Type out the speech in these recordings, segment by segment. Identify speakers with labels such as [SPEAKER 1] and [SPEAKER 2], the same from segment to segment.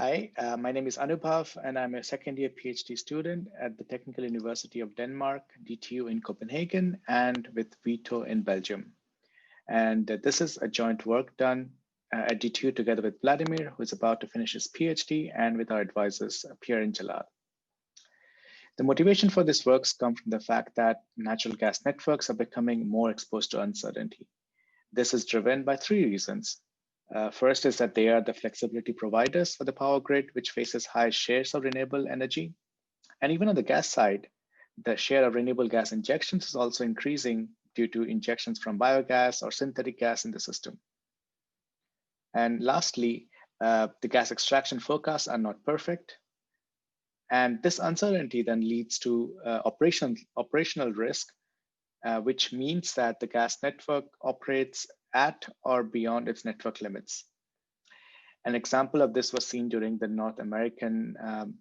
[SPEAKER 1] Hi, my name is Anubhav, and I'm a second year PhD student at the Technical University of Denmark, DTU in Copenhagen, and with Vito in Belgium. And this is a joint work done at DTU together with Vladimir, who is about to finish his PhD, and with our advisors, Pierre and Jalal. The motivation for this work comes from the fact that natural gas networks are becoming more exposed to uncertainty. This is driven by three reasons. First is that they are the flexibility providers for the power grid, which faces high shares of renewable energy. And even on the gas side, the share of renewable gas injections is also increasing due to injections from biogas or synthetic gas in the system. And lastly, the gas extraction forecasts are not perfect. And this uncertainty then leads to operational risk, which means that the gas network operates at or beyond its network limits. An example of this was seen during the North American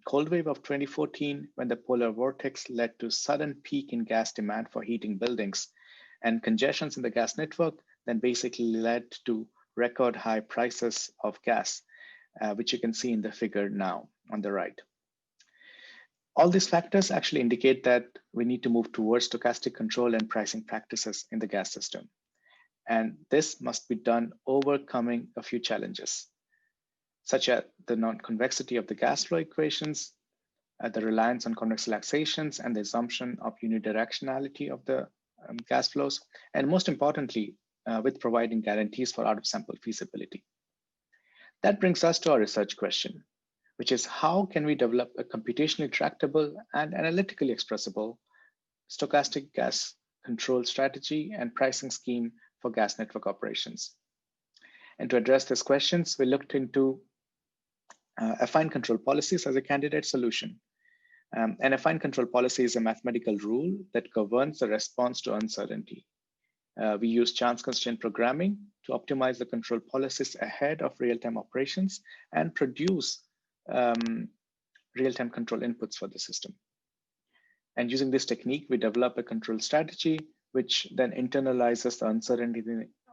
[SPEAKER 1] cold wave of 2014, when the polar vortex led to sudden peak in gas demand for heating buildings, and congestions in the gas network then basically led to record high prices of gas, which you can see in the figure now on the right. All these factors actually indicate that we need to move towards stochastic control and pricing practices in the gas system. And this must be done overcoming a few challenges, such as the non-convexity of the gas flow equations, the reliance on convex relaxations, and the assumption of unidirectionality of the gas flows, and most importantly, with providing guarantees for out-of-sample feasibility. That brings us to our research question, which is how can we develop a computationally tractable and analytically expressible stochastic gas control strategy and pricing scheme for gas network operations. And to address these questions, we looked into affine control policies as a candidate solution. An affine control policy is a mathematical rule that governs the response to uncertainty. We use chance constraint programming to optimize the control policies ahead of real-time operations and produce real-time control inputs for the system. And using this technique, we develop a control strategy which then internalizes the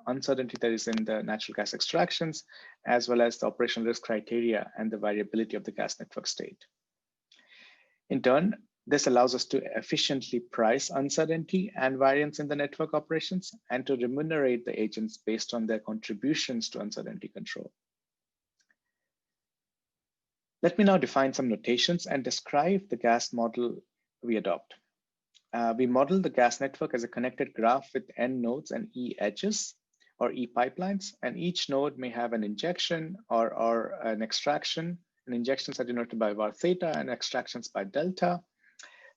[SPEAKER 1] uncertainty that is in the natural gas extractions, as well as the operational risk criteria and the variability of the gas network state. In turn, this allows us to efficiently price uncertainty and variance in the network operations and to remunerate the agents based on their contributions to uncertainty control. Let me now define some notations and describe the gas model we adopt. We model the gas network as a connected graph with n nodes and e edges, or e pipelines, and each node may have an injection or an extraction. And injections are denoted by var theta and extractions by delta.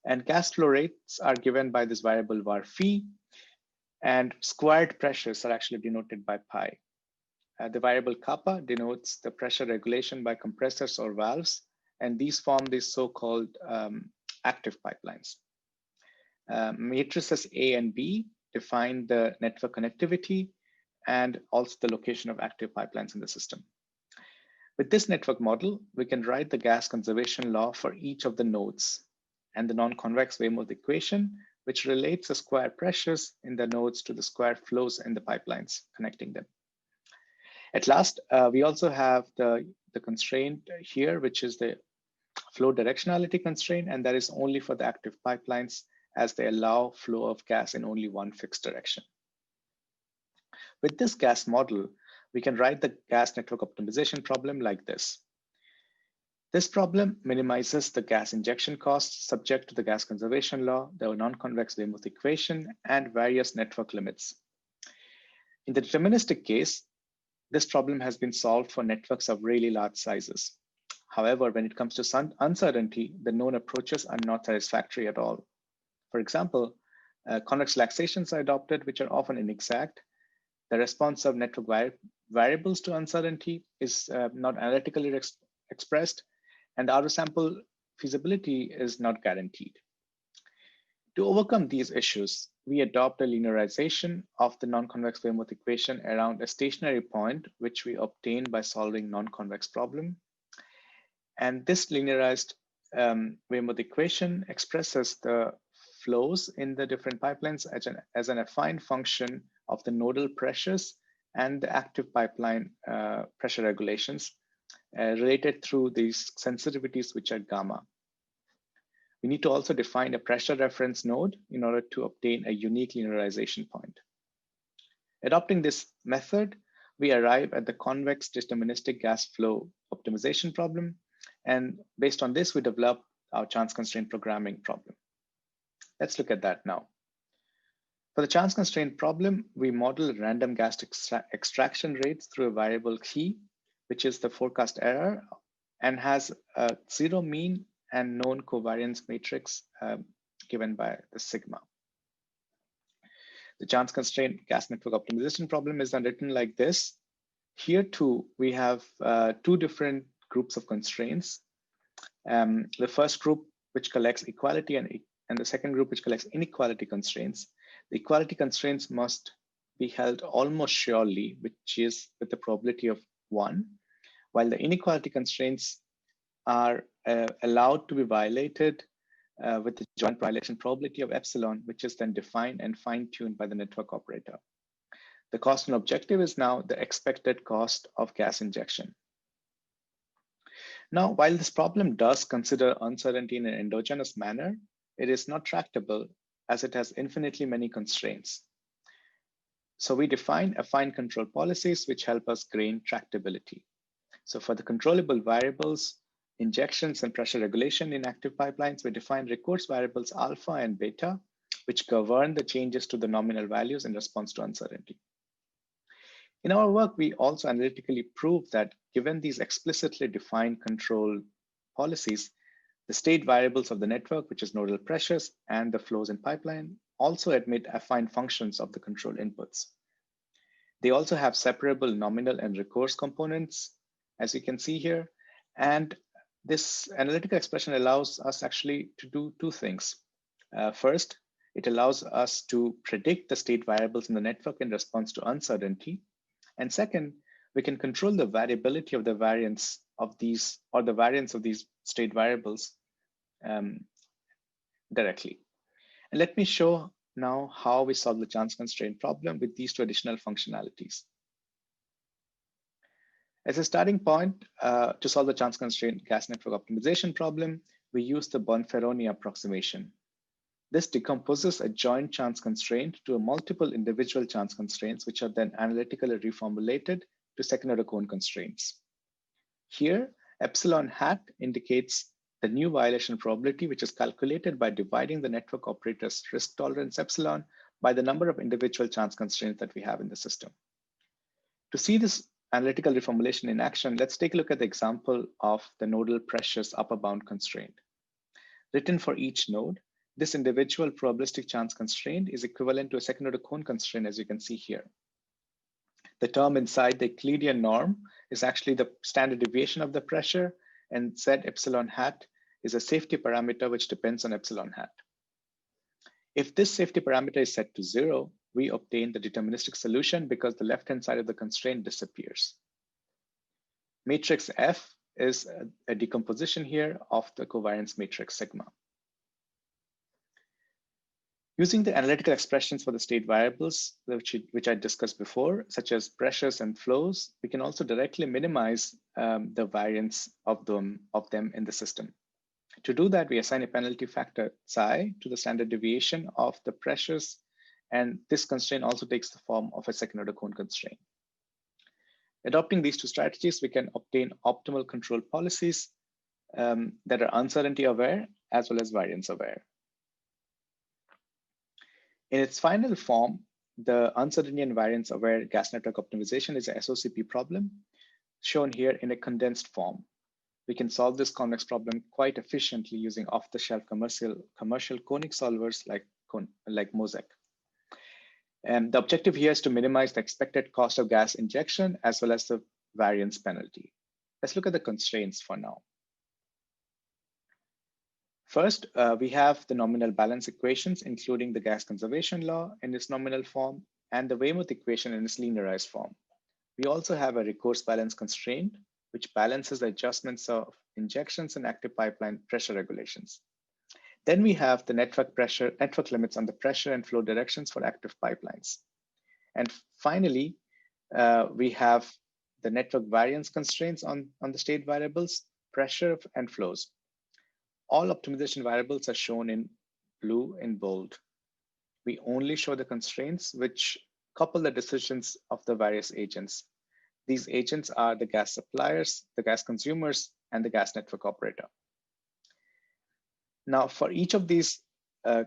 [SPEAKER 1] And gas flow rates are given by this variable var phi, and squared pressures are actually denoted by pi. The variable kappa denotes the pressure regulation by compressors or valves, and these form these so-called active pipelines. Matrices A and B define the network connectivity and also the location of active pipelines in the system. With this network model, we can write the gas conservation law for each of the nodes and the non-convex Weymouth equation, which relates the square pressures in the nodes to the square flows in the pipelines connecting them. At last, we also have the constraint here, which is the flow directionality constraint, and that is only for the active pipelines as they allow flow of gas in only one fixed direction. With this gas model, we can write the gas network optimization problem like this. This problem minimizes the gas injection costs subject to the gas conservation law, the non-convex Weymouth equation, and various network limits. In the deterministic case, this problem has been solved for networks of really large sizes. However, when it comes to uncertainty, the known approaches are not satisfactory at all. For example, convex relaxations are adopted, which are often inexact. The response of network variables to uncertainty is not analytically expressed, and the out-of-sample feasibility is not guaranteed. To overcome these issues, we adopt a linearization of the non-convex Weymouth equation around a stationary point, which we obtain by solving non-convex problem. And this linearized Weymouth equation expresses the flows in the different pipelines as an affine function of the nodal pressures and the active pipeline pressure regulations, related through these sensitivities, which are gamma. We need to also define a pressure reference node in order to obtain a unique linearization point. Adopting this method, we arrive at the convex deterministic gas flow optimization problem. And based on this, we develop our chance constraint programming problem. Let's look at that now. For the chance constraint problem, we model random gas extraction rates through a variable key, which is the forecast error, and has a zero mean and known covariance matrix given by the sigma. The chance constraint gas network optimization problem is then written like this. Here too, we have two different groups of constraints. The first group, which collects equality, and the second group, which collects inequality constraints. The equality constraints must be held almost surely, which is with the probability of 1, while the inequality constraints are allowed to be violated with the joint violation probability of epsilon, which is then defined and fine-tuned by the network operator. The cost and objective is now the expected cost of gas injection. Now, while this problem does consider uncertainty in an endogenous manner, it is not tractable as it has infinitely many constraints. So we define affine control policies which help us gain tractability. So for the controllable variables, injections and pressure regulation in active pipelines, we define recourse variables alpha and beta, which govern the changes to the nominal values in response to uncertainty. In our work, we also analytically prove that given these explicitly defined control policies, the state variables of the network, which is nodal pressures and the flows in pipeline, also admit affine functions of the control inputs. They also have separable nominal and recourse components, as you can see here. And this analytical expression allows us actually to do two things. First, it allows us to predict the state variables in the network in response to uncertainty. And second, we can control the variability of the variance of these, or the variance of these state variables directly. And let me show now how we solve the chance constraint problem with these two additional functionalities. As a starting point, to solve the chance constraint gas network optimization problem, we use the Bonferroni approximation. This decomposes a joint chance constraint to a multiple individual chance constraints, which are then analytically reformulated to second-order cone constraints. Here, epsilon hat indicates the new violation probability, which is calculated by dividing the network operator's risk tolerance epsilon by the number of individual chance constraints that we have in the system. To see this analytical reformulation in action, let's take a look at the example of the nodal pressures upper bound constraint. Written for each node, this individual probabilistic chance constraint is equivalent to a second order cone constraint, as you can see here. The term inside the Euclidean norm is actually the standard deviation of the pressure, and Z epsilon hat is a safety parameter which depends on epsilon hat. If this safety parameter is set to 0, we obtain the deterministic solution because the left-hand side of the constraint disappears. Matrix F is a decomposition here of the covariance matrix sigma. Using the analytical expressions for the state variables, which I discussed before, such as pressures and flows, we can also directly minimize the variance of them in the system. To do that, we assign a penalty factor psi to the standard deviation of the pressures, and this constraint also takes the form of a second order cone constraint. Adopting these two strategies, we can obtain optimal control policies that are uncertainty aware as well as variance aware. In its final form, the uncertainty and variance aware gas network optimization is a SOCP problem shown here in a condensed form. We can solve this convex problem quite efficiently using off-the-shelf commercial conic solvers like Mosaic. And the objective here is to minimize the expected cost of gas injection as well as the variance penalty. Let's look at the constraints for now. First, we have the nominal balance equations, including the gas conservation law in its nominal form and the Weymouth equation in its linearized form. We also have a recourse balance constraint, which balances the adjustments of injections and active pipeline pressure regulations. Then we have the network limits on the pressure and flow directions for active pipelines. And finally, we have the network variance constraints on the state variables, pressure, and flows. All optimization variables are shown in blue in bold. We only show the constraints which couple the decisions of the various agents. These agents are the gas suppliers, the gas consumers, and the gas network operator. Now, for each of these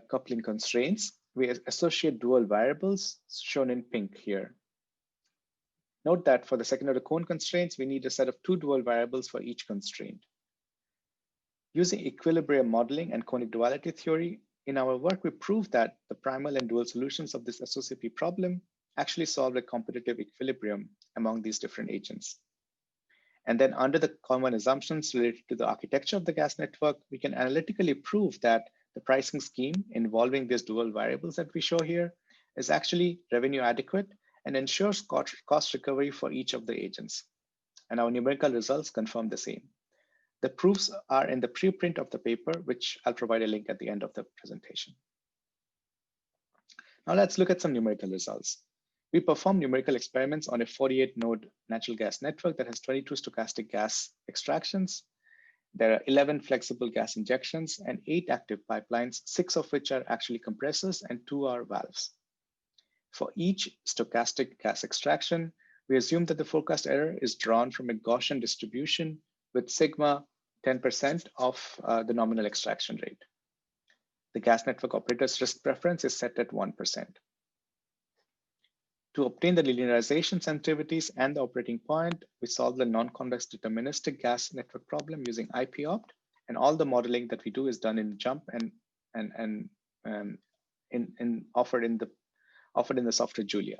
[SPEAKER 1] coupling constraints, we associate dual variables shown in pink here. Note that for the second order cone constraints, we need a set of 2 dual variables for each constraint. Using equilibrium modeling and conic duality theory, in our work, we proved that the primal and dual solutions of this SOCP problem actually solve a competitive equilibrium among these different agents. And then under the common assumptions related to the architecture of the gas network, we can analytically prove that the pricing scheme involving these dual variables that we show here is actually revenue adequate and ensures cost recovery for each of the agents. And our numerical results confirm the same. The proofs are in the preprint of the paper, which I'll provide a link at the end of the presentation. Now let's look at some numerical results. We performed numerical experiments on a 48-node natural gas network that has 22 stochastic gas extractions. There are 11 flexible gas injections and 8 active pipelines, 6 of which are actually compressors and 2 are valves. For each stochastic gas extraction, we assume that the forecast error is drawn from a Gaussian distribution with sigma 10% of the nominal extraction rate. The gas network operator's risk preference is set at 1%. To obtain the linearization sensitivities and the operating point, we solve the non-convex deterministic gas network problem using IPOpt, and all the modeling that we do is done in JUMP and offered in the software Julia.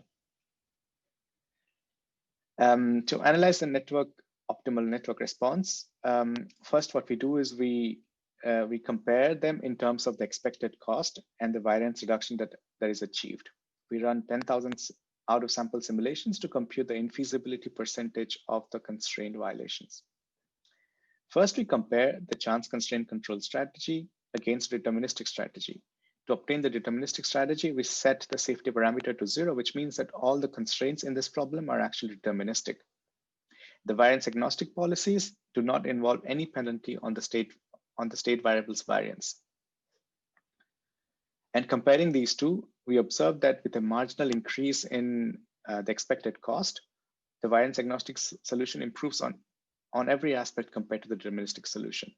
[SPEAKER 1] To analyze the optimal network response, first what we do is we compare them in terms of the expected cost and the variance reduction that is achieved. We run 10,000 out of sample simulations to compute the infeasibility percentage of the constraint violations. First, we compare the chance constraint control strategy against deterministic strategy. To obtain the deterministic strategy, we set the safety parameter to 0, which means that all the constraints in this problem are actually deterministic. The variance agnostic policies do not involve any penalty on the state variable's variance. And comparing these two, we observe that with a marginal increase in the expected cost, the variance agnostic solution improves on every aspect compared to the deterministic solution.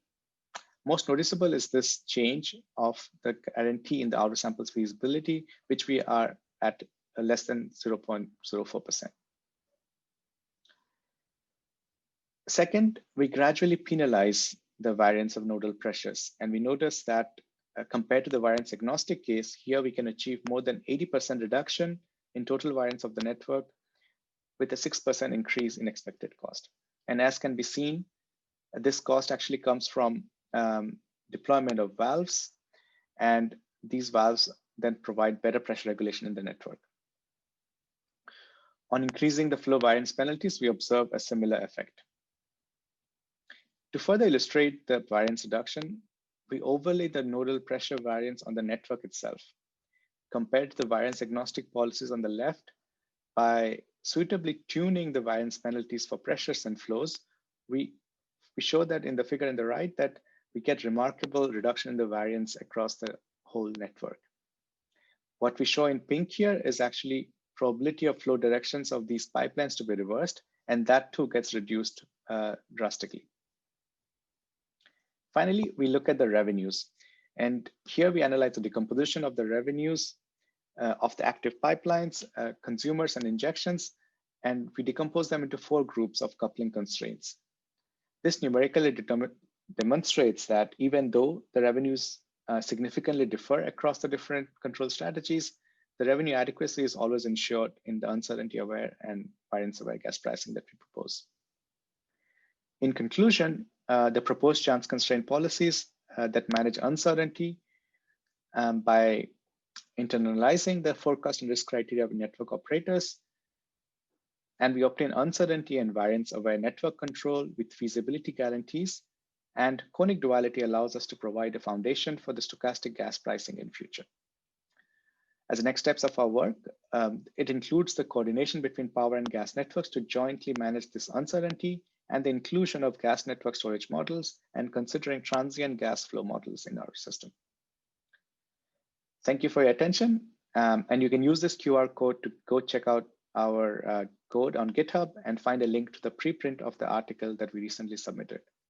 [SPEAKER 1] Most noticeable is this change of the guarantee in the outer sample's feasibility, which we are at less than 0.04%. Second, we gradually penalize the variance of nodal pressures. And we notice that compared to the variance agnostic case, here we can achieve more than 80% reduction in total variance of the network with a 6% increase in expected cost. And as can be seen, this cost actually comes from deployment of valves, and these valves then provide better pressure regulation in the network. On increasing the flow variance penalties, we observe a similar effect. To further illustrate the variance reduction, we overlay the nodal pressure variance on the network itself. Compared to the variance agnostic policies on the left, by suitably tuning the variance penalties for pressures and flows, we show that in the figure on the right that we get remarkable reduction in the variance across the whole network. What we show in pink here is actually probability of flow directions of these pipelines to be reversed, and that too gets reduced drastically. Finally, we look at the revenues. And here we analyze the decomposition of the revenues of the active pipelines, consumers, and injections, and we decompose them into 4 groups of coupling constraints. This numerically demonstrates that even though the revenues significantly differ across the different control strategies, the revenue adequacy is always ensured in the uncertainty-aware and variance-aware gas pricing that we propose. In conclusion, the proposed chance constraint policies that manage uncertainty by internalizing the forecast and risk criteria of network operators, and we obtain uncertainty and variance-aware network control with feasibility guarantees, and conic duality allows us to provide a foundation for the stochastic gas pricing in future. As the next steps of our work, it includes the coordination between power and gas networks to jointly manage this uncertainty, and the inclusion of gas network storage models and considering transient gas flow models in our system. Thank you for your attention. And you can use this QR code to go check out our code on GitHub and find a link to the preprint of the article that we recently submitted.